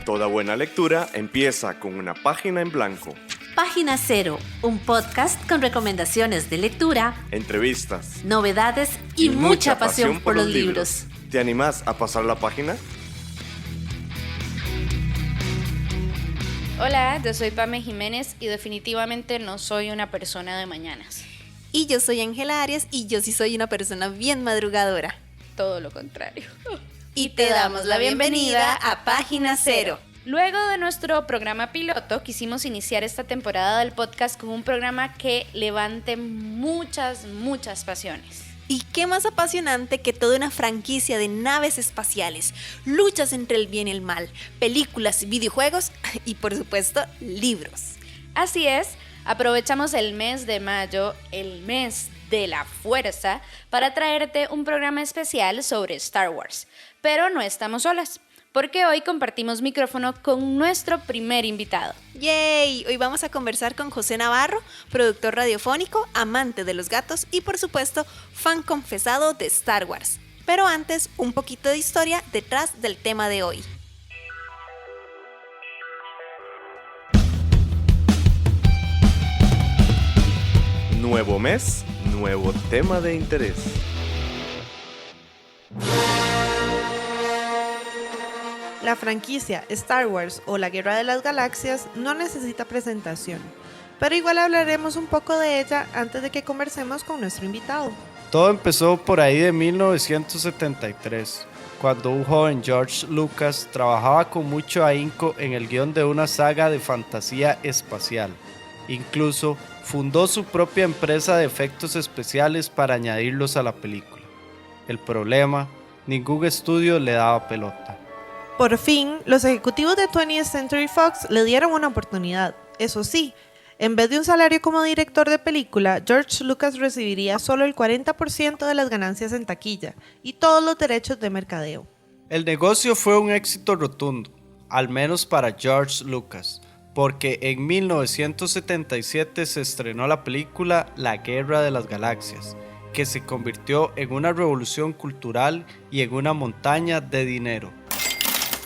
Toda buena lectura empieza con una página en blanco. Página Cero, un podcast con recomendaciones de lectura, Entrevistas, novedades y mucha pasión por los libros. ¿Te animás a pasar la página? Hola, yo soy Pame Jiménez y definitivamente no soy una persona de mañanas. Y yo soy Ángela Arias y yo sí soy una persona bien madrugadora. Todo lo contrario. Y te damos la bienvenida a Página Cero. Luego de nuestro programa piloto, quisimos iniciar esta temporada del podcast con un programa que levante muchas pasiones. Y qué más apasionante que toda una franquicia de naves espaciales, luchas entre el bien y el mal, películas, videojuegos y por supuesto libros. Así es, aprovechamos el mes de mayo, el mes de la fuerza, para traerte un programa especial sobre Star Wars. Pero no estamos solas, porque hoy compartimos micrófono con nuestro primer invitado. ¡Yay! Hoy vamos a conversar con José Navarro, productor radiofónico, amante de los gatos y por supuesto fan confesado de Star Wars. Pero antes, un poquito de historia detrás del tema de hoy. Nuevo mes, nuevo tema de interés. La franquicia Star Wars o la Guerra de las Galaxias no necesita presentación, pero igual hablaremos un poco de ella antes de que conversemos con nuestro invitado. Todo empezó por ahí de 1973, cuando un joven George Lucas trabajaba con mucho ahínco en el guión de una saga de fantasía espacial. Incluso fundó su propia empresa de efectos especiales para añadirlos a la película. El problema, ningún estudio le daba pelota. Por fin, los ejecutivos de 20th Century Fox le dieron una oportunidad. Eso sí, en vez de un salario como director de película, George Lucas recibiría solo el 40% de las ganancias en taquilla y todos los derechos de mercadeo. El negocio fue un éxito rotundo, al menos para George Lucas, porque en 1977 se estrenó la película La Guerra de las Galaxias, que se convirtió en una revolución cultural y en una montaña de dinero.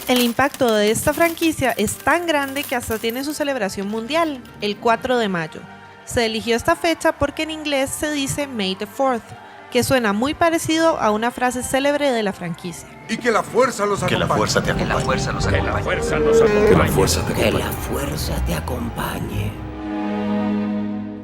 El impacto de esta franquicia es tan grande que hasta tiene su celebración mundial, el 4 de mayo. Se eligió esta fecha porque en inglés se dice May the 4th, que suena muy parecido a una frase célebre de la franquicia. Y que la fuerza los acompañe. Que la fuerza te acompañe. Que la fuerza los acompañe. Que la fuerza nos acompañe. Que la fuerza te Que acompañe. la fuerza te acompañe.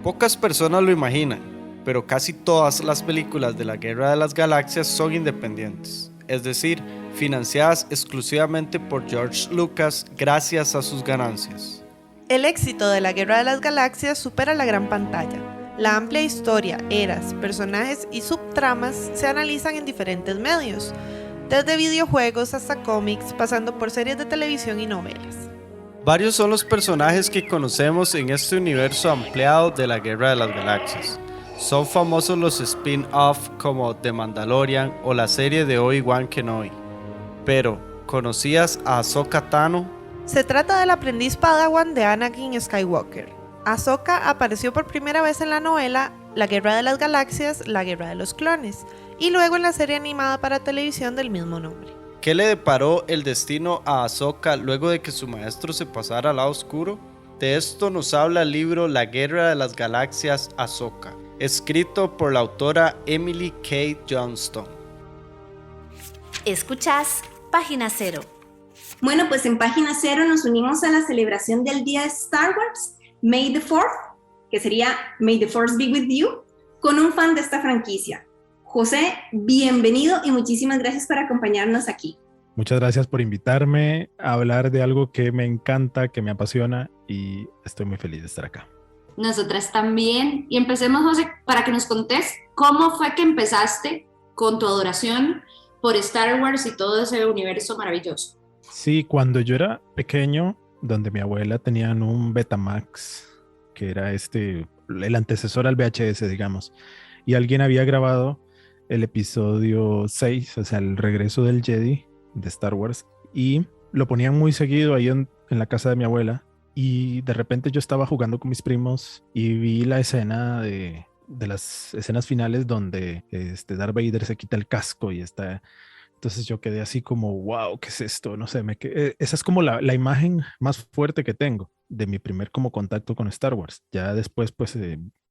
Pocas personas lo imaginan, pero casi todas las películas de la Guerra de las Galaxias son independientes, es decir, financiadas exclusivamente por George Lucas gracias a sus ganancias. El éxito de la Guerra de las Galaxias supera la gran pantalla. La amplia historia, eras, personajes y subtramas se analizan en diferentes medios, desde videojuegos hasta cómics, pasando por series de televisión y novelas. Varios son los personajes que conocemos en este universo ampliado de la Guerra de las Galaxias. Son famosos los spin-off como The Mandalorian o la serie de Obi-Wan Kenobi. Pero, ¿conocías a Ahsoka Tano? Se trata del aprendiz Padawan de Anakin Skywalker. Ahsoka apareció por primera vez en la novela La Guerra de las Galaxias, La Guerra de los Clones, y luego en la serie animada para televisión del mismo nombre. ¿Qué le deparó el destino a Ahsoka luego de que su maestro se pasara al lado oscuro? De esto nos habla el libro La Guerra de las Galaxias Ahsoka, escrito por la autora Emily K. Johnston. Escuchás Página Cero. Bueno, pues en Página Cero nos unimos a la celebración del día de Star Wars, May the 4th, que sería May the Force be with you, con un fan de esta franquicia. José, bienvenido y muchísimas gracias por acompañarnos aquí. Muchas gracias por invitarme a hablar de algo que me encanta, que me apasiona y estoy muy feliz de estar acá. Nosotras también. Y empecemos, José, para que nos contés cómo fue que empezaste con tu adoración por Star Wars y todo ese universo maravilloso. Sí, cuando yo era pequeño, donde mi abuela tenían un Betamax, que era el antecesor al VHS, digamos, y alguien había grabado el episodio 6, o sea, el regreso del Jedi de Star Wars, y lo ponían muy seguido ahí en la casa de mi abuela, y de repente yo estaba jugando con mis primos y vi la escena de las escenas finales donde Darth Vader se quita el casco y está Entonces yo quedé así como, wow, ¿qué es esto? No sé, esa es como la imagen más fuerte que tengo de mi primer como contacto con Star Wars. Ya después, pues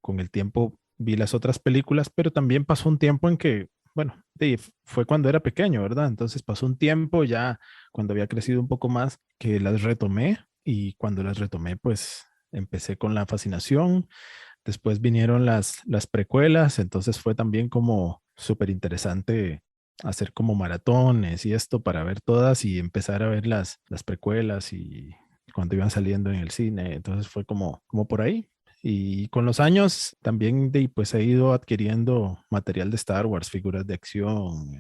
con el tiempo vi las otras películas, pero también pasó un tiempo en que, bueno, fue cuando era pequeño, ¿verdad? Entonces pasó un tiempo ya cuando había crecido un poco más que las retomé, y cuando las retomé, pues empecé con la fascinación. Después vinieron las precuelas, entonces fue también como súper interesante hacer como maratones y esto para ver todas y empezar a ver las precuelas y cuando iban saliendo en el cine. Entonces fue como por ahí. Y con los años también pues he ido adquiriendo material de Star Wars, figuras de acción,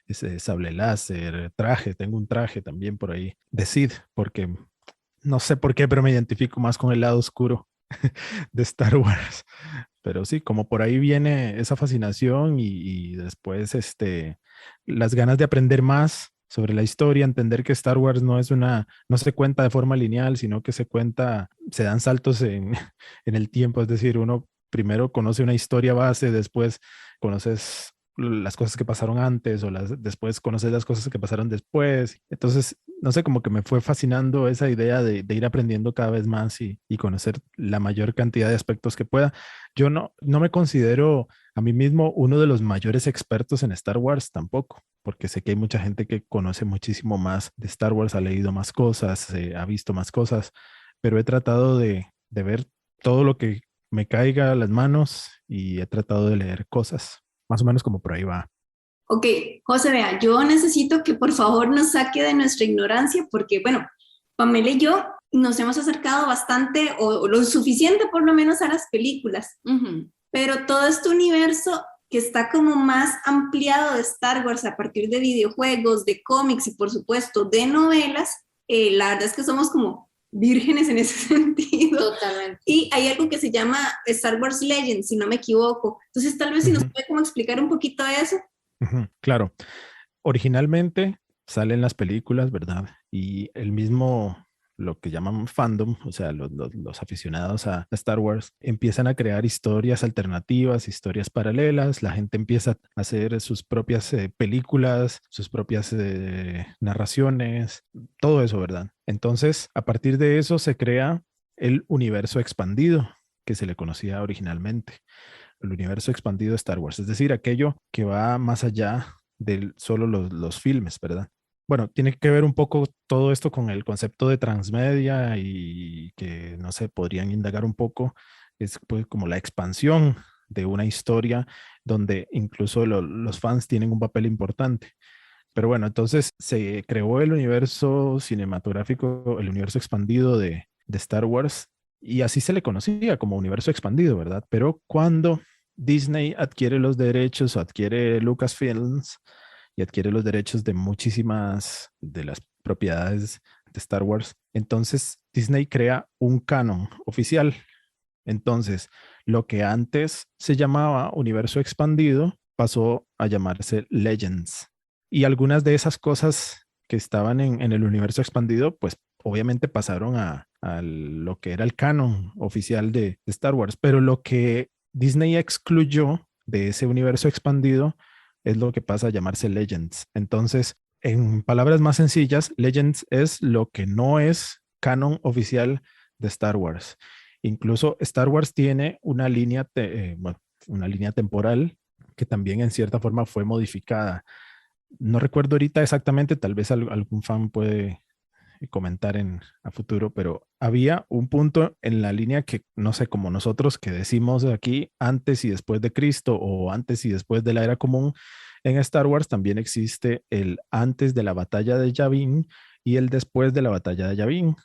ese sable láser, traje. Tengo un traje también por ahí de Sid, porque no sé por qué, pero me identifico más con el lado oscuro de Star Wars. Pero sí, como por ahí viene esa fascinación y después las ganas de aprender más sobre la historia, entender que Star Wars no se cuenta de forma lineal, sino que se dan saltos en el tiempo. Es decir, uno primero conoce una historia base, después conoces las cosas que pasaron antes después conoces las cosas que pasaron después. Entonces, no sé, como que me fue fascinando esa idea de ir aprendiendo cada vez más y conocer la mayor cantidad de aspectos que pueda. Yo no me considero a mí mismo uno de los mayores expertos en Star Wars tampoco, porque sé que hay mucha gente que conoce muchísimo más de Star Wars, ha leído más cosas, ha visto más cosas, pero he tratado de ver todo lo que me caiga a las manos y he tratado de leer cosas. Más o menos como por ahí va. Ok, José, vea, yo necesito que por favor nos saque de nuestra ignorancia porque, bueno, Pamela y yo nos hemos acercado bastante o lo suficiente por lo menos a las películas, pero todo este universo que está como más ampliado de Star Wars a partir de videojuegos, de cómics y por supuesto de novelas, la verdad es que somos como vírgenes en ese sentido. Totalmente. Y hay algo que se llama Star Wars Legends, si no me equivoco. Entonces, tal vez si nos puede como explicar un poquito de eso. Claro. Originalmente salen las películas, ¿verdad? Y el mismo, lo que llaman fandom, o sea, los aficionados a Star Wars, empiezan a crear historias alternativas, historias paralelas. La gente empieza a hacer sus propias películas, sus propias narraciones, todo eso, ¿verdad? Entonces, a partir de eso se crea el universo expandido que se le conocía originalmente, el universo expandido de Star Wars, es decir, aquello que va más allá de solo los filmes, ¿verdad? Bueno, tiene que ver un poco todo esto con el concepto de transmedia y que, no sé, podrían indagar un poco, es pues como la expansión de una historia donde incluso los fans tienen un papel importante. Pero bueno, entonces se creó el universo cinematográfico, el universo expandido de Star Wars, y así se le conocía como universo expandido, ¿verdad? Pero cuando Disney adquiere los derechos o adquiere Lucasfilms y adquiere los derechos de muchísimas de las propiedades de Star Wars, entonces Disney crea un canon oficial. Entonces, lo que antes se llamaba universo expandido pasó a llamarse Legends. Y algunas de esas cosas que estaban en el universo expandido, pues obviamente pasaron a lo que era el canon oficial de Star Wars. Pero lo que Disney excluyó de ese universo expandido es lo que pasa a llamarse Legends. Entonces, en palabras más sencillas, Legends es lo que no es canon oficial de Star Wars. Incluso Star Wars tiene una línea temporal que también en cierta forma fue modificada. No recuerdo ahorita exactamente, tal vez algún fan puede comentar a futuro, pero había un punto en la línea que, no sé, como nosotros que decimos aquí antes y después de Cristo o antes y después de la era común, en Star Wars también existe el antes de la batalla de Yavin y el después de la batalla de Yavin,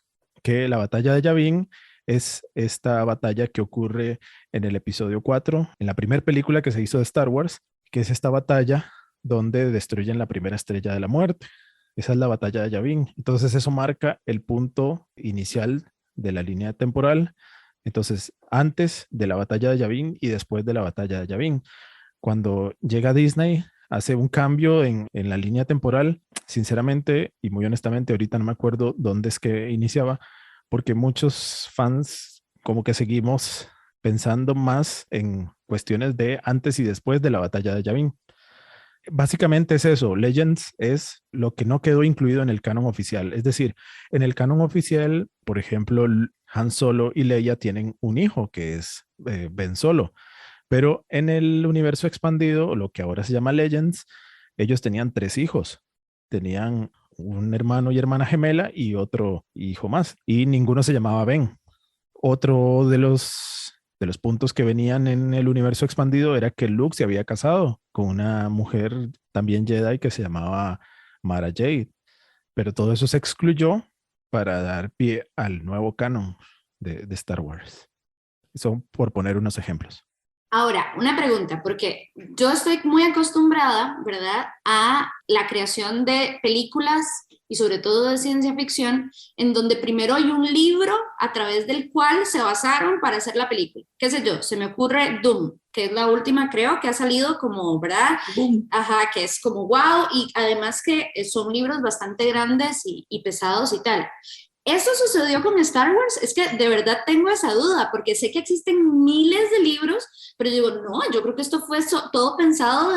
que la batalla de Yavin es esta batalla que ocurre en el episodio 4, en la primera película que se hizo de Star Wars, que es esta batalla donde destruyen la primera estrella de la muerte. Esa es la batalla de Yavin. Entonces eso marca el punto inicial de la línea temporal. Entonces, antes de la batalla de Yavin y después de la batalla de Yavin. Cuando llega Disney, hace un cambio en la línea temporal. Sinceramente y muy honestamente, ahorita no me acuerdo dónde es que iniciaba, porque muchos fans como que seguimos pensando más en cuestiones de antes y después de la batalla de Yavin. Básicamente es eso. Legends es lo que no quedó incluido en el canon oficial. Es decir, en el canon oficial, por ejemplo, Han Solo y Leia tienen un hijo que es Ben Solo. Pero en el universo expandido, lo que ahora se llama Legends, ellos tenían 3 hijos. Tenían un hermano y hermana gemela y otro hijo más. Y ninguno se llamaba Ben. Otro de los puntos que venían en el universo expandido era que Luke se había casado con una mujer también Jedi que se llamaba Mara Jade. Pero todo eso se excluyó para dar pie al nuevo canon de Star Wars. Eso por poner unos ejemplos. Ahora, una pregunta, porque yo estoy muy acostumbrada, ¿verdad?, a la creación de películas y sobre todo de ciencia ficción, en donde primero hay un libro a través del cual se basaron para hacer la película. ¿Qué sé yo? Se me ocurre Doom, que es la última, creo, que ha salido como, ¿verdad? Boom. Ajá, que es como wow, y además que son libros bastante grandes y pesados y tal. ¿Eso sucedió con Star Wars? Es que de verdad tengo esa duda, porque sé que existen miles de libros, pero digo, no, yo creo que esto fue todo pensado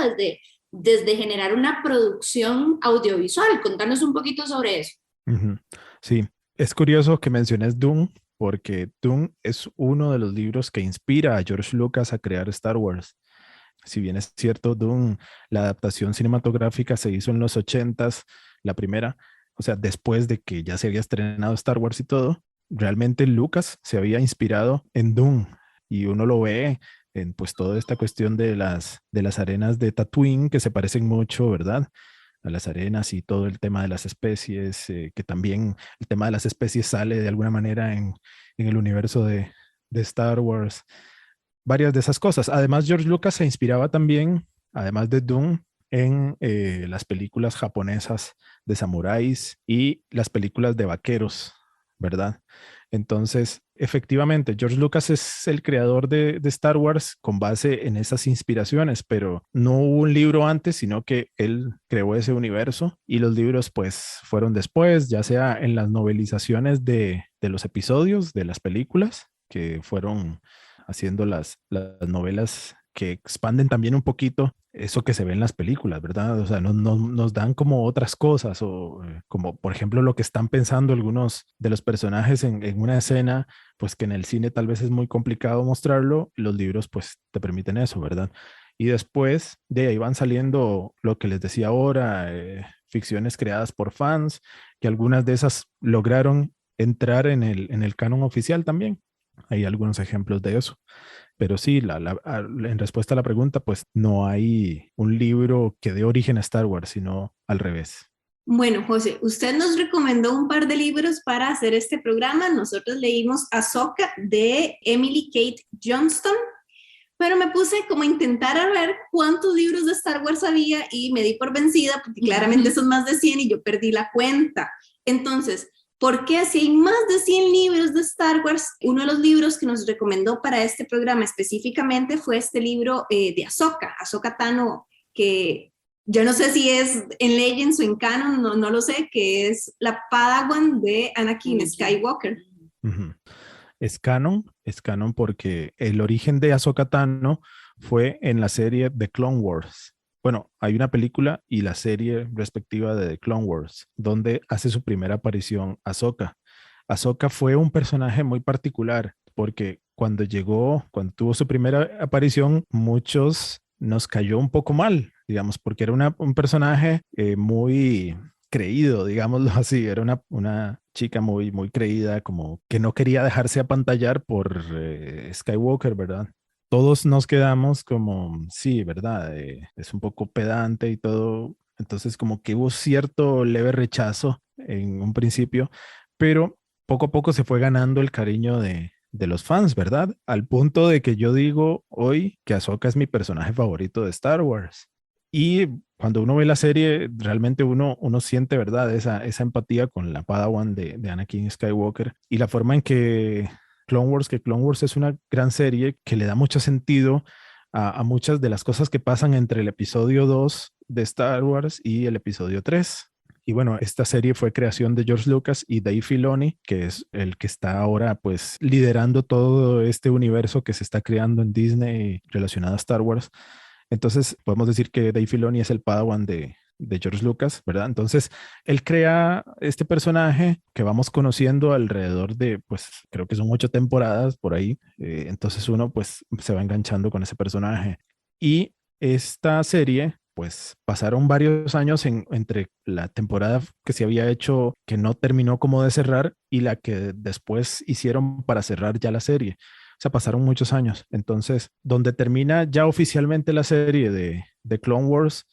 desde generar una producción audiovisual. Contanos un poquito sobre eso. Uh-huh. Sí, es curioso que menciones Dune, porque Dune es uno de los libros que inspira a George Lucas a crear Star Wars. Si bien es cierto, Dune, la adaptación cinematográfica se hizo en los 80s, la primera, o sea, después de que ya se había estrenado Star Wars y todo, realmente Lucas se había inspirado en Dune y uno lo ve en pues toda esta cuestión de las arenas de Tatooine que se parecen mucho, ¿verdad?, a las arenas y todo el tema de las especies, que también el tema de las especies sale de alguna manera en el universo de Star Wars. Varias de esas cosas. Además, George Lucas se inspiraba también, además de Dune, en las películas japonesas de samuráis y las películas de vaqueros, ¿verdad? Entonces, efectivamente, George Lucas es el creador de Star Wars con base en esas inspiraciones, pero no hubo un libro antes, sino que él creó ese universo y los libros pues fueron después, ya sea en las novelizaciones de los episodios de las películas, que fueron haciendo las novelas que expanden también un poquito eso que se ve en las películas, ¿verdad? O sea, nos dan como otras cosas, o como por ejemplo lo que están pensando algunos de los personajes en una escena, pues que en el cine tal vez es muy complicado mostrarlo, y los libros pues te permiten eso, ¿verdad? Y después de ahí van saliendo lo que les decía ahora, ficciones creadas por fans, que algunas de esas lograron entrar en el canon oficial también. Hay algunos ejemplos de eso. Pero sí, en respuesta a la pregunta, pues no hay un libro que dé origen a Star Wars, sino al revés. Bueno, José, usted nos recomendó un par de libros para hacer este programa. Nosotros leímos Ahsoka de Emily Kate Johnston, pero me puse como a intentar a ver cuántos libros de Star Wars había y me di por vencida porque claramente son más de 100 y yo perdí la cuenta. Entonces, ¿por qué si hay más de 100 libros de Star Wars? Uno de los libros que nos recomendó para este programa específicamente fue este libro de Ahsoka Tano, que yo no sé si es en Legends o en Canon, no lo sé, que es la Padawan de Anakin Skywalker. Uh-huh. Es canon porque el origen de Ahsoka Tano fue en la serie The Clone Wars. Bueno, hay una película y la serie respectiva de The Clone Wars, donde hace su primera aparición Ahsoka. Ahsoka fue un personaje muy particular, porque cuando tuvo su primera aparición, muchos nos cayó un poco mal, digamos, porque era un personaje muy creído, digámoslo así. Era una chica muy, muy creída, como que no quería dejarse apantallar por Skywalker, ¿verdad? Todos nos quedamos como, sí, ¿verdad? Es un poco pedante y todo. Entonces como que hubo cierto leve rechazo en un principio, pero poco a poco se fue ganando el cariño de los fans, ¿verdad? Al punto de que yo digo hoy que Ahsoka es mi personaje favorito de Star Wars. Y cuando uno ve la serie, realmente uno siente, ¿verdad? Esa empatía con la Padawan de Anakin Skywalker y la forma en que Clone Wars es una gran serie que le da mucho sentido a muchas de las cosas que pasan entre el episodio 2 de Star Wars y el episodio 3. Y bueno, esta serie fue creación de George Lucas y Dave Filoni, que es el que está ahora pues liderando todo este universo que se está creando en Disney relacionado a Star Wars. Entonces podemos decir que Dave Filoni es el Padawan de George Lucas, ¿verdad? Entonces él crea este personaje que vamos conociendo alrededor de, pues creo que son 8 temporadas por ahí. Entonces uno pues se va enganchando con ese personaje. Y esta serie, pues pasaron varios años entre la temporada que se había hecho, que no terminó como de cerrar, y la que después hicieron para cerrar ya la serie. O sea, pasaron muchos años. Entonces, donde termina ya oficialmente la serie de Clone Wars,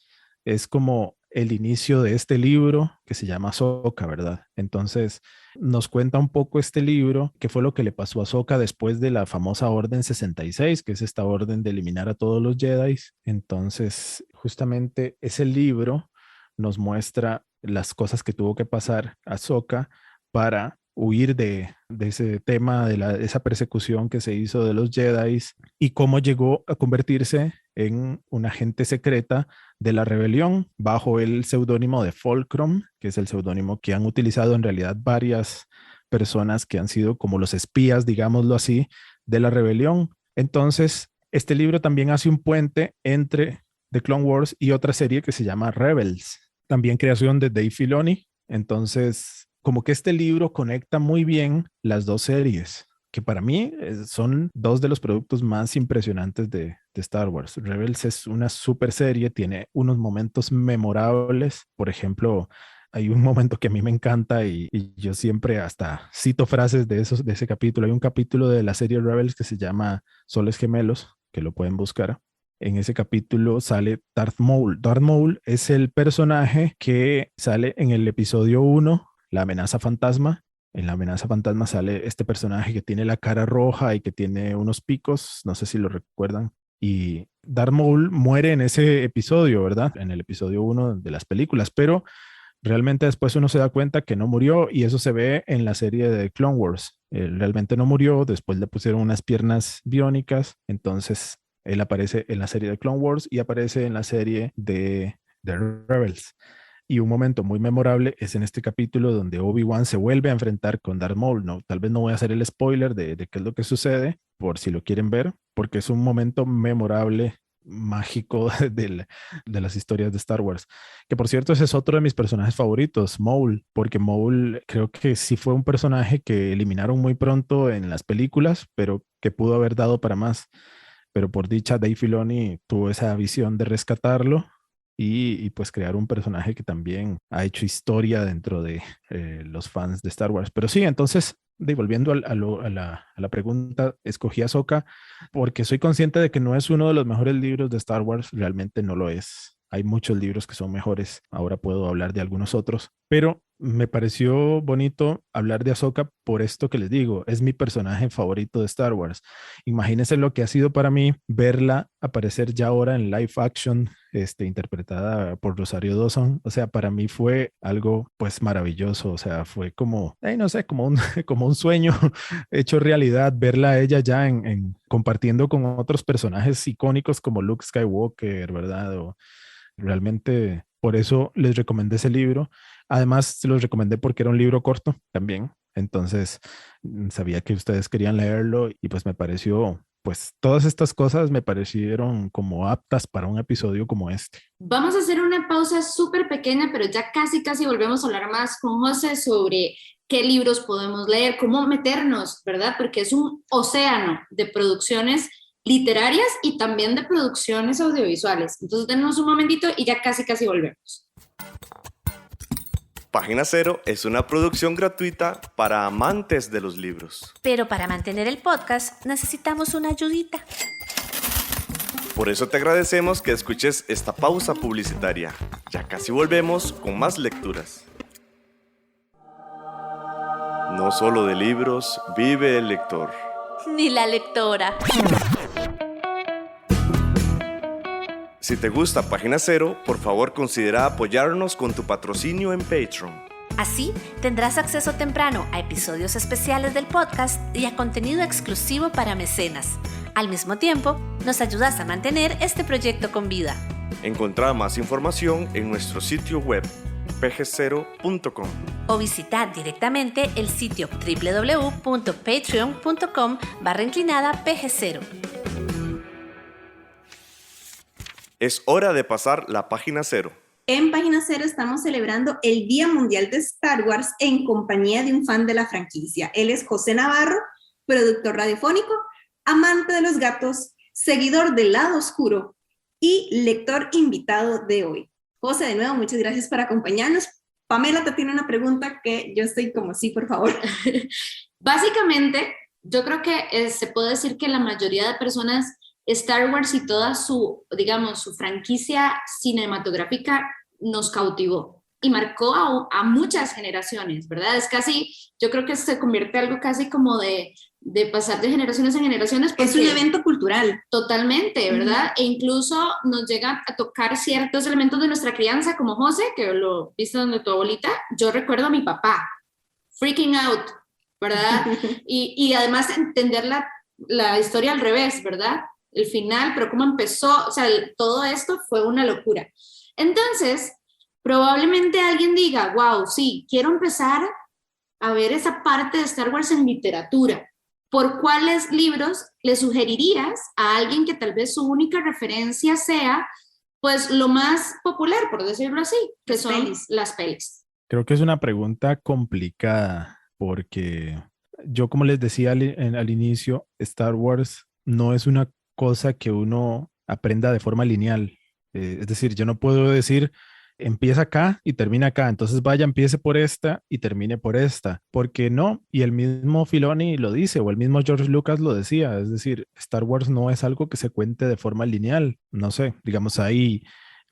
es como el inicio de este libro que se llama Ahsoka, ¿verdad? Entonces, nos cuenta un poco este libro, qué fue lo que le pasó a Ahsoka después de la famosa Orden 66, que es esta orden de eliminar a todos los Jedi. Entonces, justamente ese libro nos muestra las cosas que tuvo que pasar Ahsoka para huir de ese tema, de esa persecución que se hizo de los Jedi, y cómo llegó a convertirse en una agente secreta de la rebelión bajo el seudónimo de Fulcrum, que es el seudónimo que han utilizado en realidad varias personas que han sido como los espías, digámoslo así, de la rebelión. Entonces, este libro también hace un puente entre The Clone Wars y otra serie que se llama Rebels, también creación de Dave Filoni. Entonces, como que este libro conecta muy bien las dos series, que para mí son 2 de los productos más impresionantes de Star Wars. Rebels es una super serie, tiene unos momentos memorables. Por ejemplo, hay un momento que a mí me encanta y yo siempre hasta cito frases de ese capítulo. Hay un capítulo de la serie Rebels que se llama Soles Gemelos, que lo pueden buscar. En ese capítulo sale Darth Maul. Darth Maul es el personaje que sale en el episodio 1, La amenaza fantasma. En La amenaza fantasma sale este personaje que tiene la cara roja y que tiene unos picos, no sé si lo recuerdan. Y Darth Maul muere en ese episodio, ¿verdad? En el episodio 1 de las películas, pero realmente después uno se da cuenta que no murió, y eso se ve en la serie de Clone Wars. Él realmente no murió, después le pusieron unas piernas biónicas, entonces él aparece en la serie de Clone Wars y aparece en la serie de Rebels. Y un momento muy memorable es en este capítulo donde Obi-Wan se vuelve a enfrentar con Darth Maul. No, tal vez no voy a hacer el spoiler de qué es lo que sucede, por si lo quieren ver, porque es un momento memorable, mágico de las historias de Star Wars. Que por cierto, ese es otro de mis personajes favoritos, Maul, porque Maul creo que sí fue un personaje que eliminaron muy pronto en las películas, pero que pudo haber dado para más. Pero por dicha, Dave Filoni tuvo esa visión de rescatarlo y pues crear un personaje que también ha hecho historia dentro de los fans de Star Wars. Pero sí, entonces, volviendo a la pregunta, escogí a Ahsoka porque soy consciente de que no es uno de los mejores libros de Star Wars, realmente no lo es. Hay muchos libros que son mejores, ahora puedo hablar de algunos otros, pero me pareció bonito hablar de Ahsoka por esto que les digo, es mi personaje favorito de Star Wars. Imagínense lo que ha sido para mí verla aparecer ya ahora en live action, interpretada por Rosario Dawson. O sea, para mí fue algo pues maravilloso, o sea, fue como, no sé, como un sueño hecho realidad, verla a ella ya compartiendo con otros personajes icónicos como Luke Skywalker, ¿verdad? Realmente por eso les recomendé ese libro. Además, se los recomendé porque era un libro corto también. Entonces, sabía que ustedes querían leerlo y pues me pareció, pues todas estas cosas me parecieron como aptas para un episodio como este. Vamos a hacer una pausa súper pequeña, pero ya casi volvemos a hablar más con José sobre qué libros podemos leer, cómo meternos, ¿verdad? Porque es un océano de producciones literarias y también de producciones audiovisuales. Entonces tenemos un momentito y ya casi volvemos. Página Cero es una producción gratuita para amantes de los libros. Pero para mantener el podcast necesitamos una ayudita. Por eso te agradecemos que escuches esta pausa publicitaria. Ya casi volvemos con más lecturas. No solo de libros vive el lector. Ni la lectora. Si te gusta Página Cero, por favor considera apoyarnos con tu patrocinio en Patreon. Así tendrás acceso temprano a episodios especiales del podcast y a contenido exclusivo para mecenas. Al mismo tiempo, nos ayudas a mantener este proyecto con vida. Encontrá más información en nuestro sitio web pg0.com o visitad directamente el sitio www.patreon.com/pg0. Es hora de pasar la página 0. En Página Cero estamos celebrando el Día Mundial de Star Wars en compañía de un fan de la franquicia. Él es José Navarro, productor radiofónico, amante de los gatos, seguidor del lado oscuro y lector invitado de hoy. José, de nuevo, muchas gracias por acompañarnos. Pamela te tiene una pregunta que yo estoy como sí, por favor. Básicamente, yo creo que se puede decir que la mayoría de personas, Star Wars y toda su, digamos, su franquicia cinematográfica nos cautivó y marcó a muchas generaciones, ¿verdad? Es casi, yo creo que se convierte en algo casi como de pasar de generaciones en generaciones. Es un evento cultural. Totalmente, ¿verdad? E incluso nos llega a tocar ciertos elementos de nuestra crianza, como José, que lo viste donde tu abuelita. Yo recuerdo a mi papá, freaking out, ¿verdad? Y además entender la historia al revés, ¿verdad? El final, pero cómo empezó, o sea, todo esto fue una locura. Entonces, probablemente alguien diga, wow, sí, quiero empezar a ver esa parte de Star Wars en literatura. ¿Por cuáles libros le sugerirías a alguien que tal vez su única referencia sea, pues, lo más popular, por decirlo así, que son las pelis? Creo que es una pregunta complicada porque yo, como les decía al inicio, Star Wars no es una cosa que uno aprenda de forma lineal. Es decir, yo no puedo decir empieza acá y termina acá, entonces vaya, empiece por esta y termine por esta, porque no, y el mismo Filoni lo dice, o el mismo George Lucas lo decía, es decir, Star Wars no es algo que se cuente de forma lineal, no sé, digamos ahí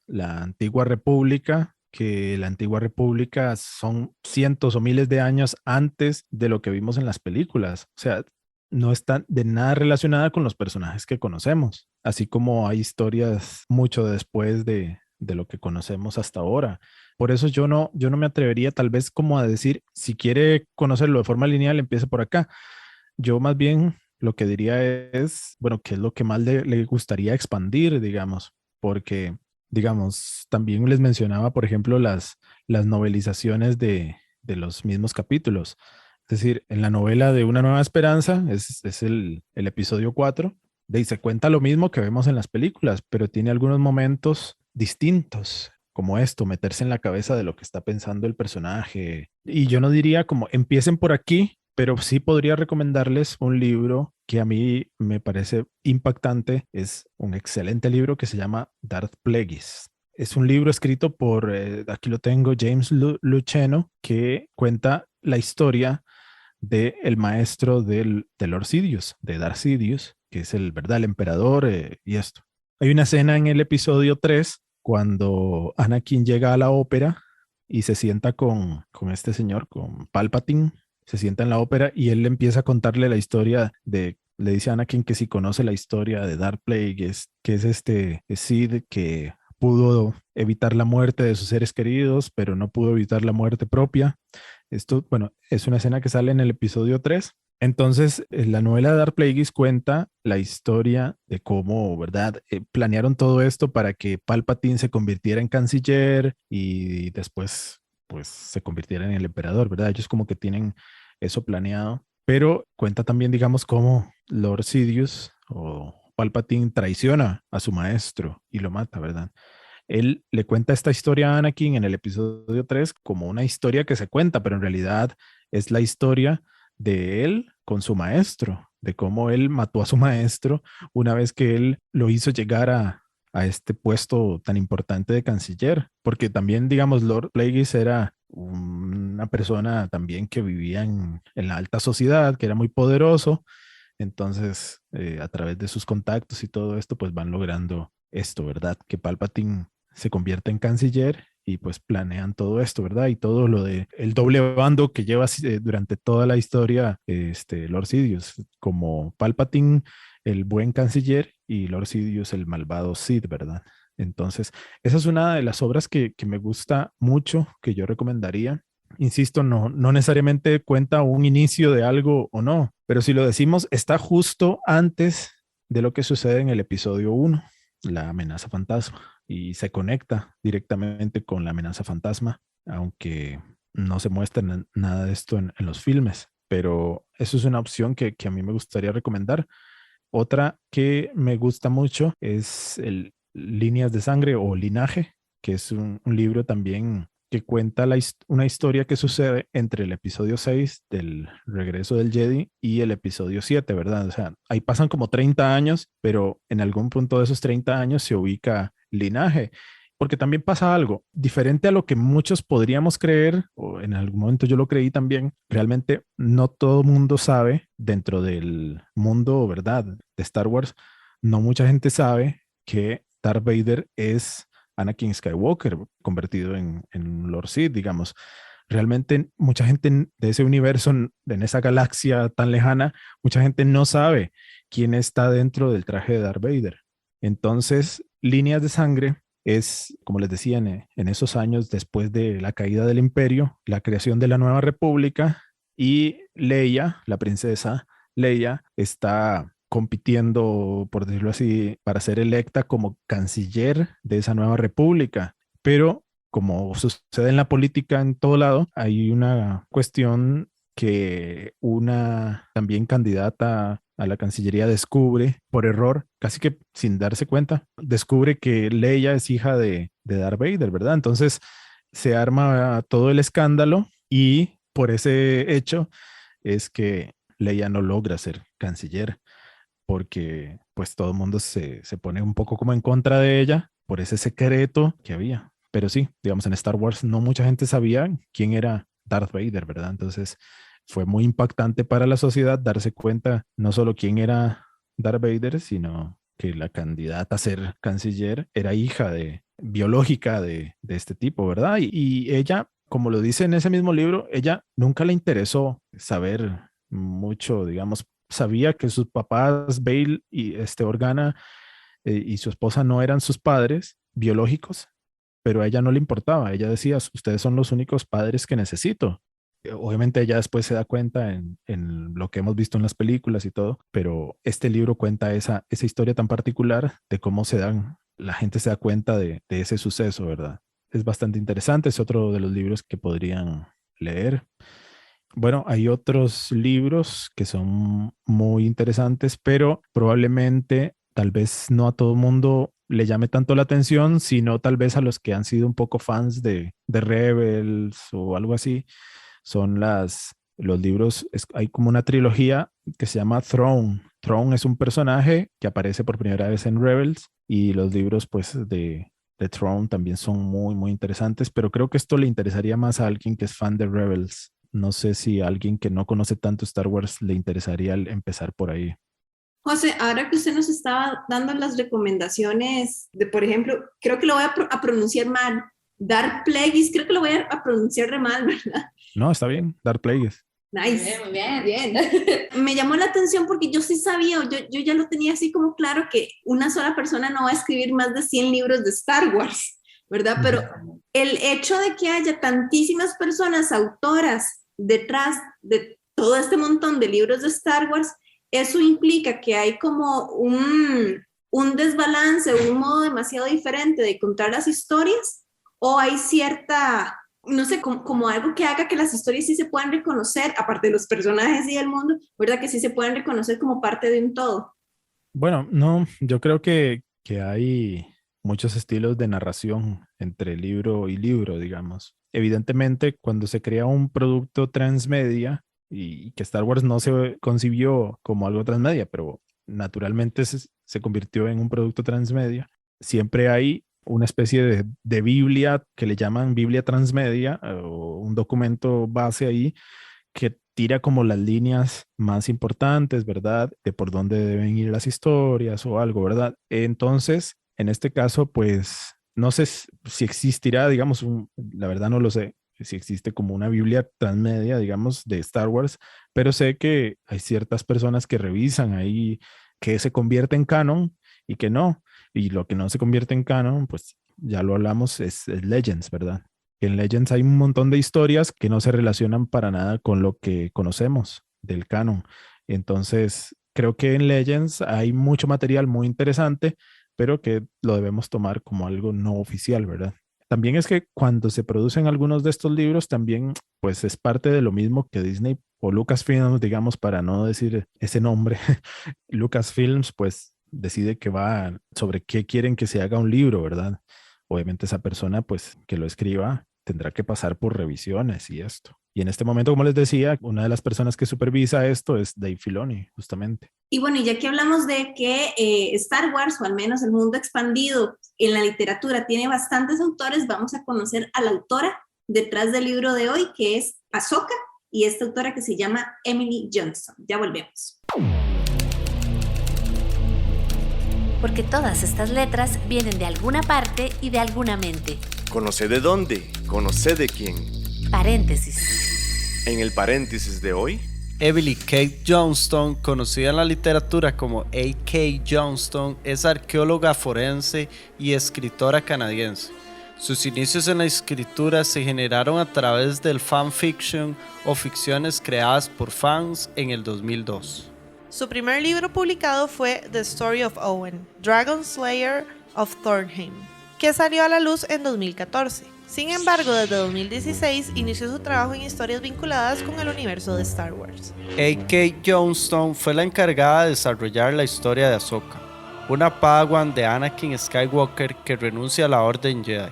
la Antigua República, que la Antigua República son cientos o miles de años antes de lo que vimos en las películas, o sea, no está de nada relacionada con los personajes que conocemos, así como hay historias mucho después de lo que conocemos hasta ahora. Por eso yo no me atrevería tal vez como a decir, si quiere conocerlo de forma lineal, empiece por acá. Yo más bien lo que diría es, bueno, qué es lo que más le gustaría expandir, digamos, porque, digamos, también les mencionaba, por ejemplo, las novelizaciones de los mismos capítulos. Es decir, en la novela de Una Nueva Esperanza, es el episodio 4, de ahí se cuenta lo mismo que vemos en las películas, pero tiene algunos momentos distintos, como esto, meterse en la cabeza de lo que está pensando el personaje. Y yo no diría como empiecen por aquí, pero sí podría recomendarles un libro que a mí me parece impactante. Es un excelente libro que se llama Darth Plagueis. Es un libro escrito por, aquí lo tengo, James Luceno, que cuenta la historia del maestro de Lord Sidious, de Darth Sidious, que es el emperador y esto. Hay una escena en el episodio 3 cuando Anakin llega a la ópera y se sienta con este señor, con Palpatine, se sienta en la ópera y él empieza a contarle la historia le dice a Anakin que si conoce la historia de Darth Plagueis, que es este Sith que pudo evitar la muerte de sus seres queridos, pero no pudo evitar la muerte propia. Esto, bueno, es una escena que sale en el episodio 3. Entonces, la novela de Darth Plagueis cuenta la historia de cómo, ¿verdad? Planearon todo esto para que Palpatine se convirtiera en canciller y después, pues, se convirtiera en el emperador, ¿verdad? Ellos como que tienen eso planeado. Pero cuenta también, digamos, cómo Lord Sidious o Palpatine traiciona a su maestro y lo mata, ¿verdad? Él le cuenta esta historia a Anakin en el episodio 3 como una historia que se cuenta, pero en realidad es la historia de él con su maestro, de cómo él mató a su maestro una vez que él lo hizo llegar a este puesto tan importante de canciller, porque también, digamos, Lord Plagueis era una persona también que vivía en la alta sociedad, que era muy poderoso, entonces a través de sus contactos y todo esto, pues van logrando esto, ¿verdad? Que Palpatine se convierta en canciller y pues planean todo esto, ¿verdad? Y todo lo de el doble bando que lleva durante toda la historia Lord Sidious, como Palpatine, el buen canciller, y Lord Sidious, el malvado Sith, ¿verdad? Entonces, esa es una de las obras que me gusta mucho, que yo recomendaría. Insisto, no necesariamente cuenta un inicio de algo o no, pero si lo decimos, está justo antes de lo que sucede en el episodio 1, la amenaza fantasma, y se conecta directamente con la amenaza fantasma, aunque no se muestra nada de esto en los filmes, pero eso es una opción que a mí me gustaría recomendar. Otra que me gusta mucho es Líneas de Sangre o Linaje, que es un libro también que cuenta una historia que sucede entre el episodio 6 del Regreso del Jedi y el episodio 7, ¿verdad? O sea, ahí pasan como 30 años, pero en algún punto de esos 30 años se ubica Linaje. Porque también pasa algo diferente a lo que muchos podríamos creer, o en algún momento yo lo creí también. Realmente no todo el mundo sabe dentro del mundo, ¿verdad?, de Star Wars. No mucha gente sabe que Darth Vader es Anakin Skywalker convertido en Lord Sith, digamos. Realmente mucha gente de ese universo, en esa galaxia tan lejana, mucha gente no sabe quién está dentro del traje de Darth Vader. Entonces, Líneas de Sangre es, como les decía, en esos años después de la caída del Imperio, la creación de la Nueva República, y Leia, la princesa Leia, está compitiendo, por decirlo así, para ser electa como canciller de esa Nueva República. Pero como sucede en la política en todo lado, hay una cuestión que una también candidata a la Cancillería descubre por error, casi que sin darse cuenta, descubre que Leia es hija de Darth Vader, ¿verdad? Entonces se arma todo el escándalo y por ese hecho es que Leia no logra ser canciller, porque pues todo el mundo se pone un poco como en contra de ella por ese secreto que había. Pero sí, digamos, en Star Wars no mucha gente sabía quién era Darth Vader, ¿verdad? Entonces fue muy impactante para la sociedad darse cuenta no solo quién era Darth Vader, sino que la candidata a ser canciller era hija biológica de este tipo, ¿verdad? Y ella, como lo dice en ese mismo libro, ella nunca le interesó saber mucho, digamos, sabía que sus papás, Bale y Organa y su esposa no eran sus padres biológicos, pero a ella no le importaba. Ella decía, ustedes son los únicos padres que necesito. Obviamente ella después se da cuenta en lo que hemos visto en las películas y todo, pero este libro cuenta esa historia tan particular de cómo la gente se da cuenta de ese suceso, ¿verdad? Es bastante interesante, es otro de los libros que podrían leer. Bueno, hay otros libros que son muy interesantes, pero probablemente tal vez no a todo el mundo le llame tanto la atención, sino tal vez a los que han sido un poco fans de Rebels o algo así. Son los libros, hay como una trilogía que se llama Thrawn. Thrawn es un personaje que aparece por primera vez en Rebels y los libros pues de Thrawn también son muy, muy interesantes, pero creo que esto le interesaría más a alguien que es fan de Rebels. No sé si a alguien que no conoce tanto Star Wars le interesaría empezar por ahí. José, ahora que usted nos estaba dando las recomendaciones de, por ejemplo, creo que lo voy a pronunciar mal, Darth Plagueis, creo que lo voy a pronunciar re mal, ¿verdad? No, está bien, Darth Plagueis. Nice. Muy bien, bien. Me llamó la atención porque yo sí sabía, yo ya lo tenía así como claro que una sola persona no va a escribir más de 100 libros de Star Wars, ¿verdad? Pero el hecho de que haya tantísimas personas autoras detrás de todo este montón de libros de Star Wars, eso implica que hay como un desbalance, un modo demasiado diferente de contar las historias, o hay cierta, no sé, como algo que haga que las historias sí se puedan reconocer, aparte de los personajes y del mundo, ¿verdad? Que sí se puedan reconocer como parte de un todo. Bueno, no, yo creo que hay muchos estilos de narración entre libro y libro, digamos. Evidentemente, cuando se crea un producto transmedia, y que Star Wars no se concibió como algo transmedia, pero naturalmente se convirtió en un producto transmedia, siempre hay una especie de Biblia que le llaman Biblia transmedia, o un documento base ahí que tira como las líneas más importantes, ¿verdad? De por dónde deben ir las historias o algo, ¿verdad? Entonces, en este caso, pues, no sé si existirá, digamos, la verdad no lo sé, si existe como una Biblia transmedia, digamos, de Star Wars, pero sé que hay ciertas personas que revisan ahí que se convierte en canon y que no. Y lo que no se convierte en canon, pues ya lo hablamos, es Legends, ¿verdad? En Legends hay un montón de historias que no se relacionan para nada con lo que conocemos del canon. Entonces, creo que en Legends hay mucho material muy interesante, pero que lo debemos tomar como algo no oficial, ¿verdad? También es que cuando se producen algunos de estos libros, también pues es parte de lo mismo que Disney o Lucasfilms, digamos, para no decir ese nombre. Lucasfilms pues decide que va sobre qué quieren que se haga un libro, ¿verdad? Obviamente esa persona, pues, que lo escriba tendrá que pasar por revisiones y esto. Y en este momento, como les decía, una de las personas que supervisa esto es Dave Filoni, justamente. Y bueno, y ya que hablamos de que Star Wars, o al menos el mundo expandido en la literatura, tiene bastantes autores, vamos a conocer a la autora detrás del libro de hoy, que es Ahsoka, y esta autora que se llama Emily Johnston. Ya volvemos. Porque todas estas letras vienen de alguna parte y de alguna mente. Conoce de dónde, conoce de quién. Paréntesis. En el paréntesis de hoy, Emily Kate Johnston, conocida en la literatura como A.K. Johnston, es arqueóloga forense y escritora canadiense. Sus inicios en la escritura se generaron a través del fanfiction o ficciones creadas por fans en el 2002. Su primer libro publicado fue The Story of Owen, Dragon Slayer of Thornheim, que salió a la luz en 2014. Sin embargo, desde 2016 inició su trabajo en historias vinculadas con el universo de Star Wars. A.K. Johnston fue la encargada de desarrollar la historia de Ahsoka, una Padawan de Anakin Skywalker que renuncia a la Orden Jedi.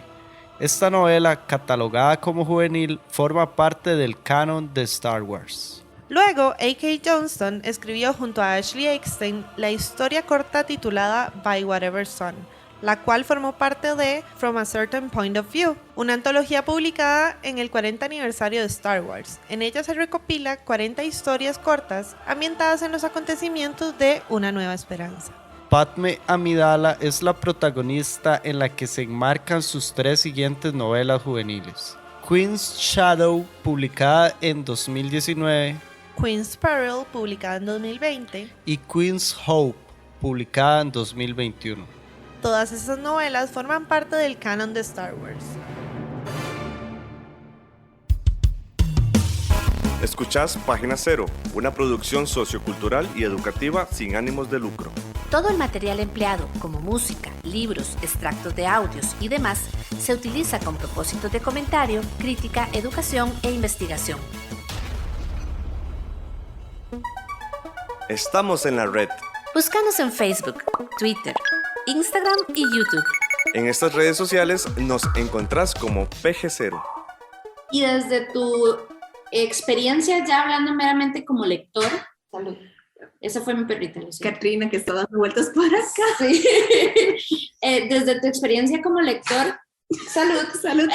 Esta novela, catalogada como juvenil, forma parte del canon de Star Wars. Luego, A.K. Johnston escribió junto a Ashley Eckstein la historia corta titulada By Whatever Sun, la cual formó parte de From a Certain Point of View, una antología publicada en el 40 aniversario de Star Wars. En ella se recopila 40 historias cortas ambientadas en los acontecimientos de Una Nueva Esperanza. Padme Amidala es la protagonista en la que se enmarcan sus 3 siguientes novelas juveniles: Queen's Shadow, publicada en 2019, Queen's Peril, publicada en 2020, y Queen's Hope, publicada en 2021. Todas esas novelas forman parte del canon de Star Wars. escuchás Página Cero, una producción sociocultural y educativa sin ánimos de lucro. Todo el material empleado, como música, libros, extractos de audios y demás, se utiliza con propósitos de comentario, crítica, educación e investigación. Estamos en la red. Búscanos en Facebook, Twitter, Instagram y YouTube. En estas redes sociales nos encontrás como PG0. Y desde tu experiencia, ya hablando meramente como lector, salud. Esa fue mi perrita, Lucía. Catrina, que está dando vueltas por acá. Sí. Desde tu experiencia como lector, salud. Salud.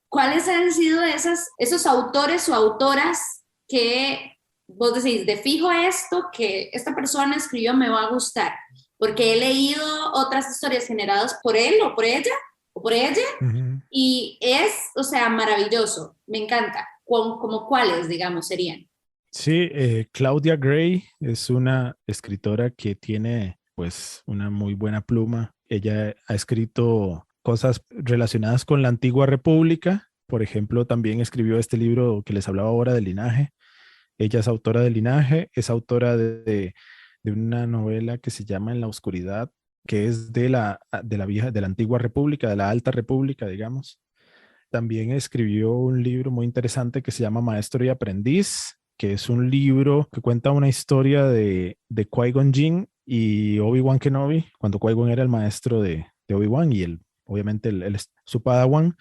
¿Cuáles han sido esos autores o autoras que vos decís, de fijo esto que esta persona escribió me va a gustar? Porque he leído otras historias generadas por él o por ella, Uh-huh. y es, o sea, maravilloso, me encanta. ¿Como cuáles, digamos, serían? Sí, Claudia Gray es una escritora que tiene pues una muy buena pluma. Ella ha escrito cosas relacionadas con la antigua república. Por ejemplo, también escribió este libro que les hablaba ahora de Linaje. Ella es autora de Linaje, es autora de una novela que se llama En la oscuridad, que es de la antigua república, de la alta república, digamos. También escribió un libro muy interesante que se llama Maestro y Aprendiz, que es un libro que cuenta una historia de Qui-Gon Jinn y Obi-Wan Kenobi, cuando Qui-Gon era el maestro de Obi-Wan y obviamente él es su Padawan.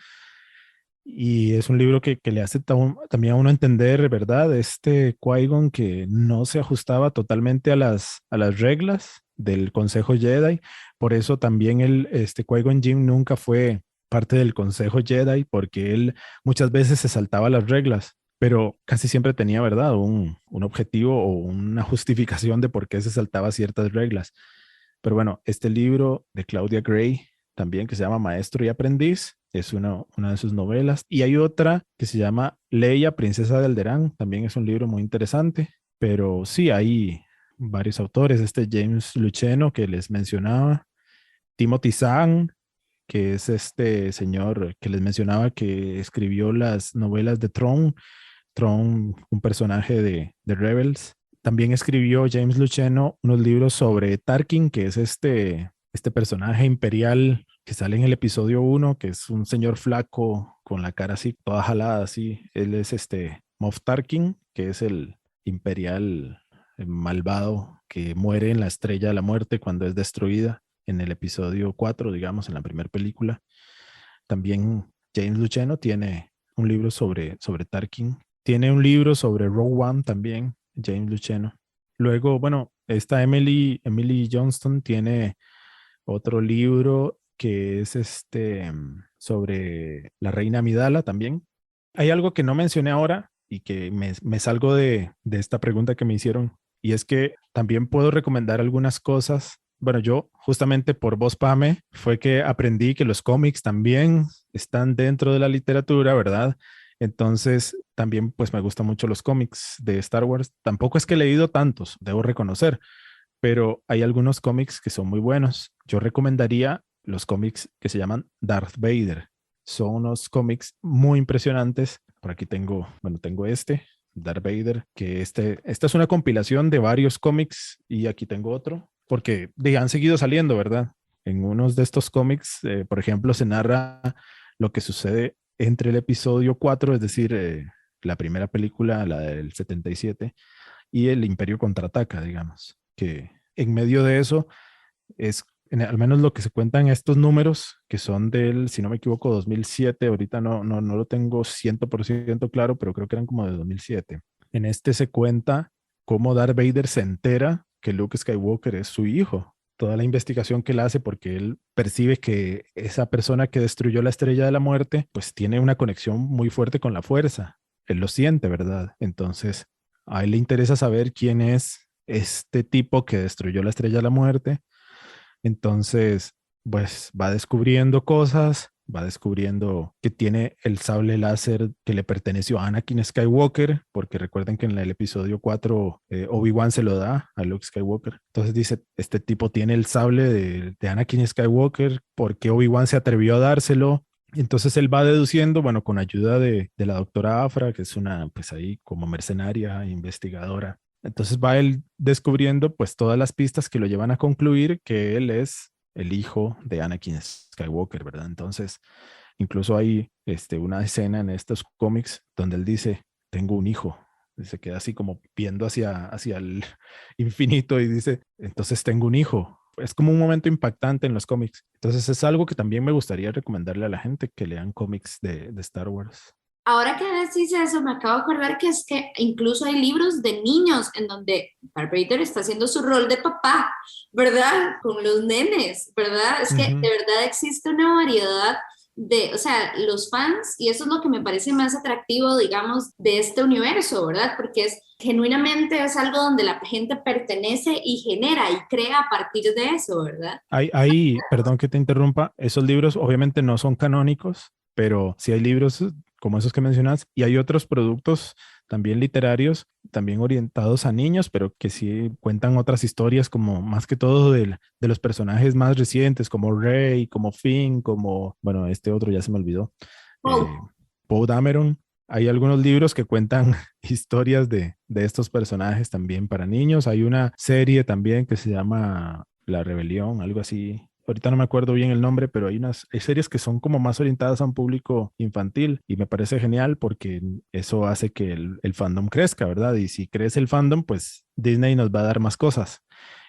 Y es un libro que le hace también a uno entender, ¿verdad? Qui-Gon que no se ajustaba totalmente a las reglas del Consejo Jedi. Por eso también Qui-Gon Jinn nunca fue parte del Consejo Jedi, porque él muchas veces se saltaba las reglas, pero casi siempre tenía, ¿verdad? Un objetivo o una justificación de por qué se saltaba ciertas reglas. Pero bueno, este libro de Claudia Gray, también que se llama Maestro y Aprendiz, es una de sus novelas. Y hay otra que se llama Leia, Princesa de Alderaan, también es un libro muy interesante. Pero sí, hay varios autores, James Luceno que les mencionaba, Timothy Zahn, que es este señor que les mencionaba que escribió las novelas de Thrawn, un personaje de Rebels. También escribió James Luceno unos libros sobre Tarkin, que es este personaje imperial que sale en el episodio 1, que es un señor flaco con la cara así, toda jalada así. Él es Moff Tarkin, que es el imperial malvado que muere en la Estrella de la Muerte cuando es destruida en el episodio 4, digamos, en la primera película. También James Luceno tiene un libro sobre Tarkin. Tiene un libro sobre Rogue One también, James Luceno. Luego, bueno, esta Emily Johnston tiene otro libro que es sobre la reina Amidala también. Hay algo que no mencioné ahora y que me salgo de esta pregunta que me hicieron, y es que también puedo recomendar algunas cosas. Bueno, yo justamente por vos, Pame, fue que aprendí que los cómics también están dentro de la literatura, ¿verdad? Entonces, también pues me gustan mucho los cómics de Star Wars. Tampoco es que he leído tantos, debo reconocer, pero hay algunos cómics que son muy buenos. Yo recomendaría los cómics que se llaman Darth Vader. Son unos cómics muy impresionantes. Por aquí tengo Darth Vader, que esta es una compilación de varios cómics, y aquí tengo otro, porque han seguido saliendo, ¿verdad? En unos de estos cómics, por ejemplo, se narra lo que sucede entre el episodio 4, es decir, la primera película, la del 77, y el Imperio Contraataca, digamos, que en medio de eso es al menos lo que se cuentan estos números, que son del, si no me equivoco, 2007, ahorita no lo tengo 100% claro, pero creo que eran como de 2007. En este se cuenta cómo Darth Vader se entera que Luke Skywalker es su hijo. Toda la investigación que él hace, porque él percibe que esa persona que destruyó la Estrella de la Muerte, pues tiene una conexión muy fuerte con la fuerza. Él lo siente, ¿verdad? Entonces, a él le interesa saber quién es este tipo que destruyó la Estrella de la Muerte. Entonces, pues va descubriendo cosas, va descubriendo que tiene el sable láser que le perteneció a Anakin Skywalker, porque recuerden que en el episodio 4 Obi-Wan se lo da a Luke Skywalker. Entonces dice, este tipo tiene el sable de Anakin Skywalker, ¿por qué Obi-Wan se atrevió a dárselo? Entonces él va deduciendo, bueno, con ayuda de la doctora Afra, que es una, pues ahí como mercenaria, investigadora. Entonces va él descubriendo pues todas las pistas que lo llevan a concluir que él es el hijo de Anakin Skywalker, ¿verdad? Entonces, incluso hay una escena en estos cómics donde él dice, tengo un hijo. Y se queda así como viendo hacia el infinito y dice, entonces tengo un hijo. Es como un momento impactante en los cómics. Entonces es algo que también me gustaría recomendarle a la gente, que lean cómics de Star Wars. Ahora que decís eso, me acabo de acordar que es que incluso hay libros de niños en donde Darth Vader está haciendo su rol de papá, ¿verdad? Con los nenes, ¿verdad? Es que de verdad existe una variedad o sea, los fans, y eso es lo que me parece más atractivo, digamos, de este universo, ¿verdad? Porque genuinamente es algo donde la gente pertenece y genera y crea a partir de eso, ¿verdad? Perdón que te interrumpa, esos libros obviamente no son canónicos, pero sí hay libros como esos que mencionas, y hay otros productos también literarios, también orientados a niños, pero que sí cuentan otras historias, como más que todo de los personajes más recientes, como Rey, como Finn, como, bueno, este otro ya se me olvidó, Poe Dameron. Hay algunos libros que cuentan historias de estos personajes también para niños. Hay una serie también que se llama La Rebelión, algo así. Ahorita no me acuerdo bien el nombre, pero hay series que son como más orientadas a un público infantil, y me parece genial porque eso hace que el fandom crezca, ¿verdad? Y si crece el fandom, pues Disney nos va a dar más cosas.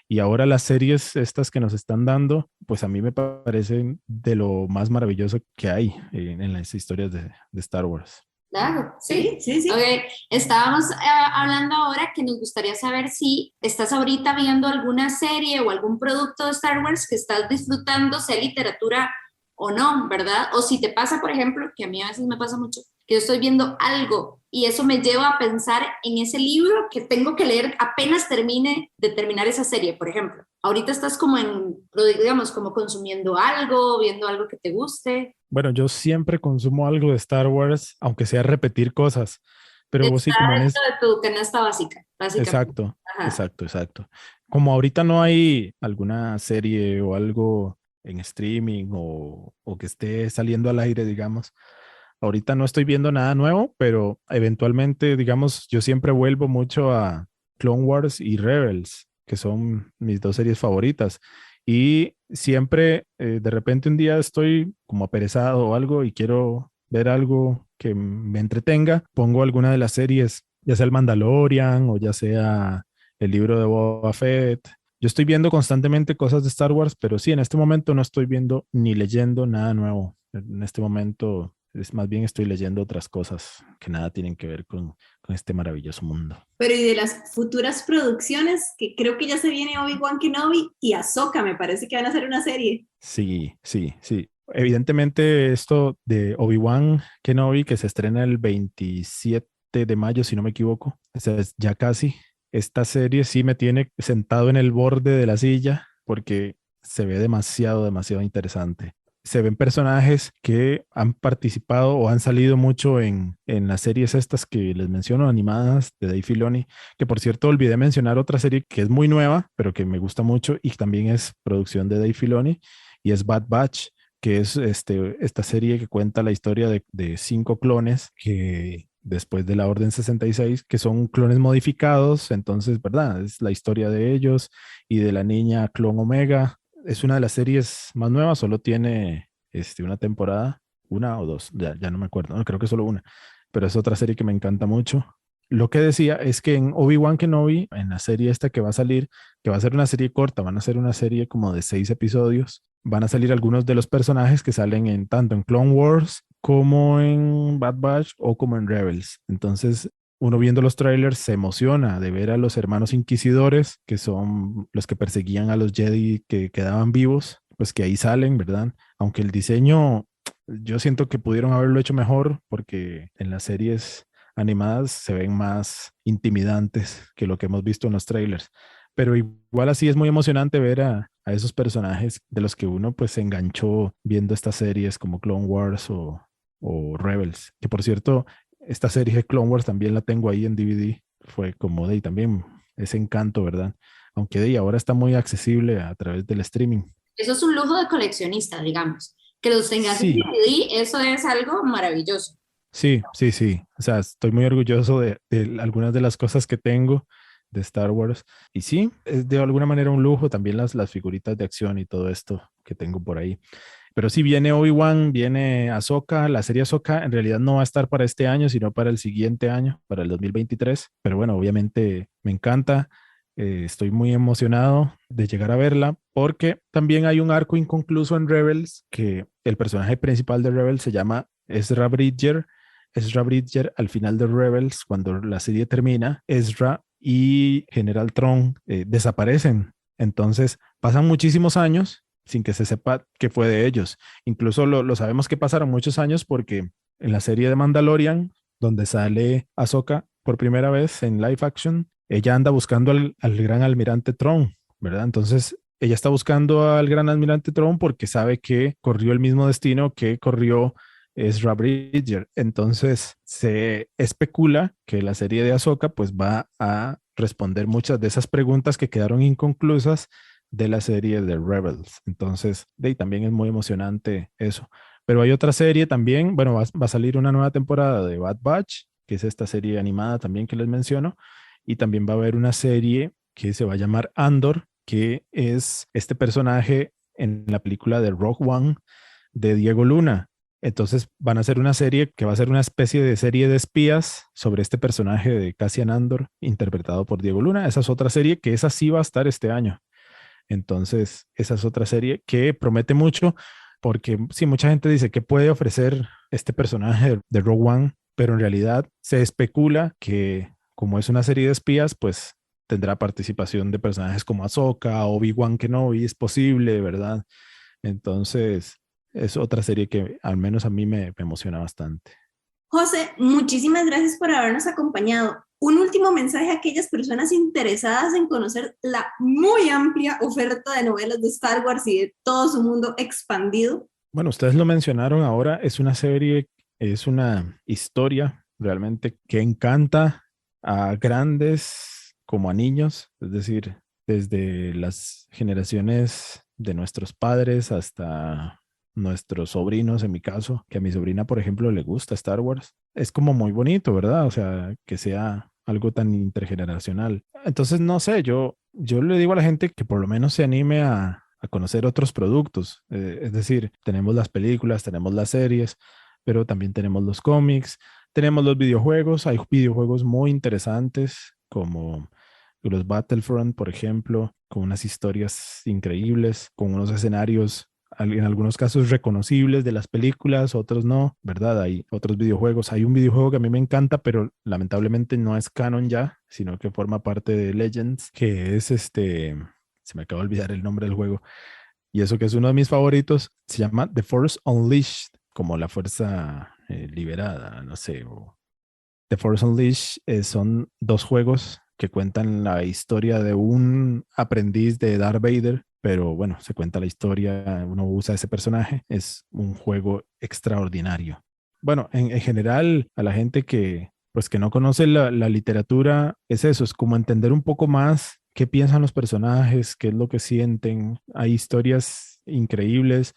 Y ahora las series estas que nos están dando, pues a mí me parecen de lo más maravilloso que hay en las historias de Star Wars. Claro, sí. Sí. Okay. Estábamos hablando ahora que nos gustaría saber si estás ahorita viendo alguna serie o algún producto de Star Wars que estás disfrutando, sea literatura o no, ¿verdad? O si te pasa, por ejemplo, que a mí a veces me pasa mucho, que yo estoy viendo algo y eso me lleva a pensar en ese libro que tengo que leer apenas termine de terminar esa serie, por ejemplo. Ahorita estás como digamos, como consumiendo algo, viendo algo que te guste. Bueno, yo siempre consumo algo de Star Wars, aunque sea repetir cosas, pero vos sí como en de tu canasta básica, básicamente. Exacto. Como ahorita no hay alguna serie o algo en streaming o que esté saliendo al aire, digamos, ahorita no estoy viendo nada nuevo, pero eventualmente, digamos, yo siempre vuelvo mucho a Clone Wars y Rebels, que son mis dos series favoritas. Y siempre, de repente un día estoy como aperezado o algo y quiero ver algo que me entretenga, pongo alguna de las series, ya sea el Mandalorian o ya sea el libro de Boba Fett. Yo estoy viendo constantemente cosas de Star Wars, pero sí, en este momento no estoy viendo ni leyendo nada nuevo. En este momento es más bien estoy leyendo otras cosas que nada tienen que ver con este maravilloso mundo. Pero y de las futuras producciones, que creo que ya se viene Obi-Wan Kenobi y Ahsoka, me parece que van a hacer una serie. Sí, sí, sí. Evidentemente esto de Obi-Wan Kenobi, que se estrena el 27 de mayo, si no me equivoco, o sea, es ya casi. Esta serie sí me tiene sentado en el borde de la silla porque se ve demasiado, demasiado interesante. Se ven personajes que han participado o han salido mucho en las series estas que les menciono, animadas de Dave Filoni, que por cierto olvidé mencionar otra serie que es muy nueva, pero que me gusta mucho y también es producción de Dave Filoni, y es Bad Batch, que es esta serie que cuenta la historia de 5 clones que después de la Orden 66, que son clones modificados, entonces, ¿verdad? Es la historia de ellos y de la niña Clon Omega. Es una de las series más nuevas, solo tiene una temporada, una o dos, ya no me acuerdo, no, creo que solo una, pero es otra serie que me encanta mucho. Lo que decía es que en Obi-Wan Kenobi, en la serie esta que va a salir, que va a ser una serie corta, van a ser una serie como de 6 episodios, van a salir algunos de los personajes que salen tanto en Clone Wars como en Bad Batch o como en Rebels. Entonces, uno viendo los trailers se emociona de ver a los hermanos inquisidores, que son los que perseguían a los Jedi que quedaban vivos, pues que ahí salen, ¿verdad? Aunque el diseño, yo siento que pudieron haberlo hecho mejor porque en las series animadas se ven más intimidantes que lo que hemos visto en los trailers. Pero igual así es muy emocionante ver a esos personajes de los que uno pues se enganchó viendo estas series como Clone Wars o Rebels. Que por cierto, esta serie de Clone Wars también la tengo ahí en DVD. Fue como de también ese encanto, ¿verdad? Aunque de ahora está muy accesible a través del streaming. Eso es un lujo de coleccionista, digamos. Que los tengas en DVD, eso es algo maravilloso. Sí, sí, sí. O sea, estoy muy orgulloso de algunas de las cosas que tengo de Star Wars. Y sí, es de alguna manera un lujo también las figuritas de acción y todo esto que tengo por ahí. Pero sí viene Obi-Wan, viene Ahsoka. La serie Ahsoka en realidad no va a estar para este año, sino para el siguiente año, para el 2023. Pero bueno, obviamente me encanta. Estoy muy emocionado de llegar a verla porque también hay un arco inconcluso en Rebels que el personaje principal de Rebels se llama Ezra Bridger. Ezra Bridger al final de Rebels, cuando la serie termina, Ezra y General Tron desaparecen. Entonces pasan muchísimos años sin que se sepa qué fue de ellos. Incluso lo sabemos que pasaron muchos años porque en la serie de Mandalorian, donde sale Ahsoka por primera vez en live action, ella anda buscando al gran almirante Tron, ¿verdad? Entonces ella está buscando al gran almirante Tron porque sabe que corrió el mismo destino que corrió Ezra Bridger. Entonces se especula que la serie de Ahsoka pues va a responder muchas de esas preguntas que quedaron inconclusas de la serie de Rebels. Entonces, también es muy emocionante eso. Pero hay otra serie también, bueno, va a salir una nueva temporada de Bad Batch, que es esta serie animada también que les menciono, y también va a haber una serie que se va a llamar Andor, que es este personaje en la película de Rogue One de Diego Luna. Entonces van a hacer una serie que va a ser una especie de serie de espías sobre este personaje de Cassian Andor, interpretado por Diego Luna. Esa es otra serie que esa sí va a estar este año. Entonces, esa es otra serie que promete mucho porque sí, mucha gente dice que puede ofrecer este personaje de Rogue One, pero en realidad se especula que como es una serie de espías, pues tendrá participación de personajes como Ahsoka, Obi-Wan Kenobi, es posible, ¿verdad? Entonces, es otra serie que al menos a mí me emociona bastante. José, muchísimas gracias por habernos acompañado. Un último mensaje a aquellas personas interesadas en conocer la muy amplia oferta de novelas de Star Wars y de todo su mundo expandido. Bueno, ustedes lo mencionaron ahora, es una serie, es una historia realmente que encanta a grandes como a niños, es decir, desde las generaciones de nuestros padres hasta nuestros sobrinos, en mi caso, que a mi sobrina, por ejemplo, le gusta Star Wars. Es como muy bonito, ¿verdad? O sea, que sea algo tan intergeneracional. Entonces, no sé, yo le digo a la gente que por lo menos se anime a conocer otros productos. Es decir, tenemos las películas, tenemos las series, pero también tenemos los cómics, tenemos los videojuegos. Hay videojuegos muy interesantes como los Battlefront, por ejemplo, con unas historias increíbles, con unos escenarios en algunos casos reconocibles de las películas, otros no, ¿verdad? Hay otros videojuegos. Hay un videojuego que a mí me encanta, pero lamentablemente no es canon ya, sino que forma parte de Legends, que es se me acaba de olvidar el nombre del juego, y eso que es uno de mis favoritos, se llama The Force Unleashed, como la fuerza liberada, no sé. The Force Unleashed son 2 juegos que cuentan la historia de un aprendiz de Darth Vader, pero bueno, se cuenta la historia, uno usa ese personaje, es un juego extraordinario. Bueno, en general, a la gente que no conoce la literatura, es eso, es como entender un poco más qué piensan los personajes, qué es lo que sienten. Hay historias increíbles.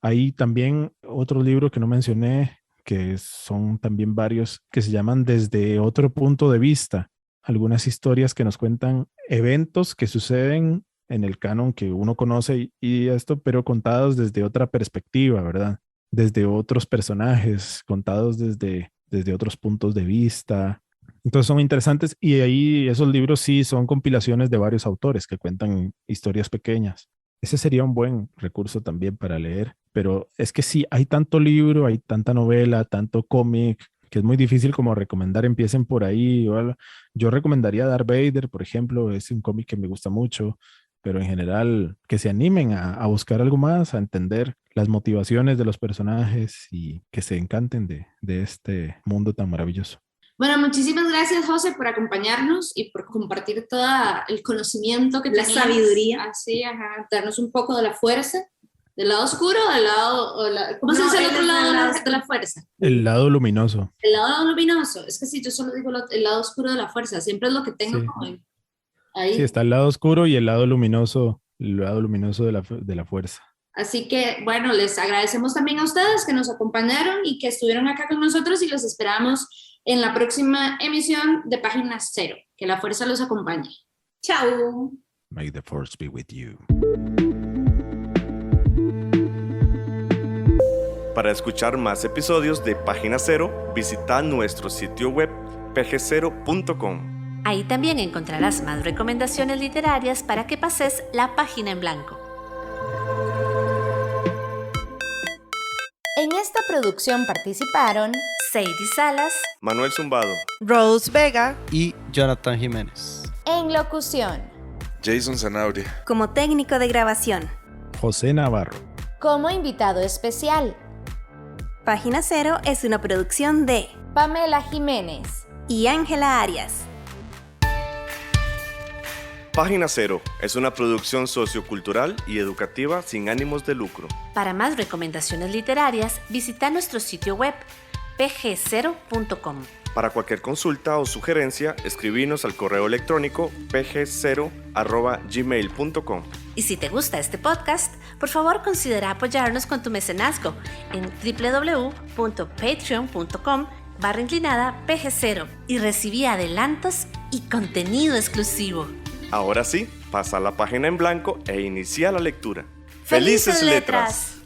Hay también otro libro que no mencioné, que son también varios, que se llaman Desde otro punto de vista. Algunas historias que nos cuentan eventos que suceden en el canon que uno conoce y esto, pero contados desde otra perspectiva, ¿verdad? Desde otros personajes, contados desde otros puntos de vista. Entonces son interesantes y ahí esos libros sí son compilaciones de varios autores que cuentan historias pequeñas. Ese sería un buen recurso también para leer, pero es que sí, hay tanto libro, hay tanta novela, tanto cómic, que es muy difícil como recomendar, empiecen por ahí. Yo recomendaría Darth Vader, por ejemplo, es un cómic que me gusta mucho, pero en general que se animen a buscar algo más, a entender las motivaciones de los personajes y que se encanten de este mundo tan maravilloso. Bueno, muchísimas gracias, José, por acompañarnos y por compartir todo el conocimiento que la tenías. Sabiduría. Así, darnos un poco de la fuerza. ¿Del lado oscuro o del lado...? ¿Cómo se dice el otro lado de la fuerza? El lado luminoso. El lado luminoso. Es que sí, yo solo digo el lado oscuro de la fuerza. Siempre es lo que tengo como ahí. Sí, está el lado oscuro y el lado luminoso de la fuerza. Así que, bueno, les agradecemos también a ustedes que nos acompañaron y que estuvieron acá con nosotros y los esperamos en la próxima emisión de Página Cero. Que la fuerza los acompañe. Chao. May the force be with you. Para escuchar más episodios de Página Cero, visita nuestro sitio web pgcero.com. Ahí también encontrarás más recomendaciones literarias para que pases la página en blanco. En esta producción participaron Sadie Salas, Manuel Zumbado, Rose Vega y Jonathan Jiménez. en locución, Jason Zanabria. Como técnico de grabación. José Navarro. como invitado especial, Página Cero es una producción de Pamela Jiménez. y Ángela Arias. Página Cero es una producción sociocultural y educativa sin ánimos de lucro. Para más recomendaciones literarias, visita nuestro sitio web pgcero.com. Para cualquier consulta o sugerencia, escribinos al correo electrónico pgcero@gmail.com. Y si te gusta este podcast, por favor considera apoyarnos con tu mecenazgo en www.patreon.com/pg0 y recibí adelantos y contenido exclusivo. Ahora sí, pasa la página en blanco e inicia la lectura. ¡Felices letras!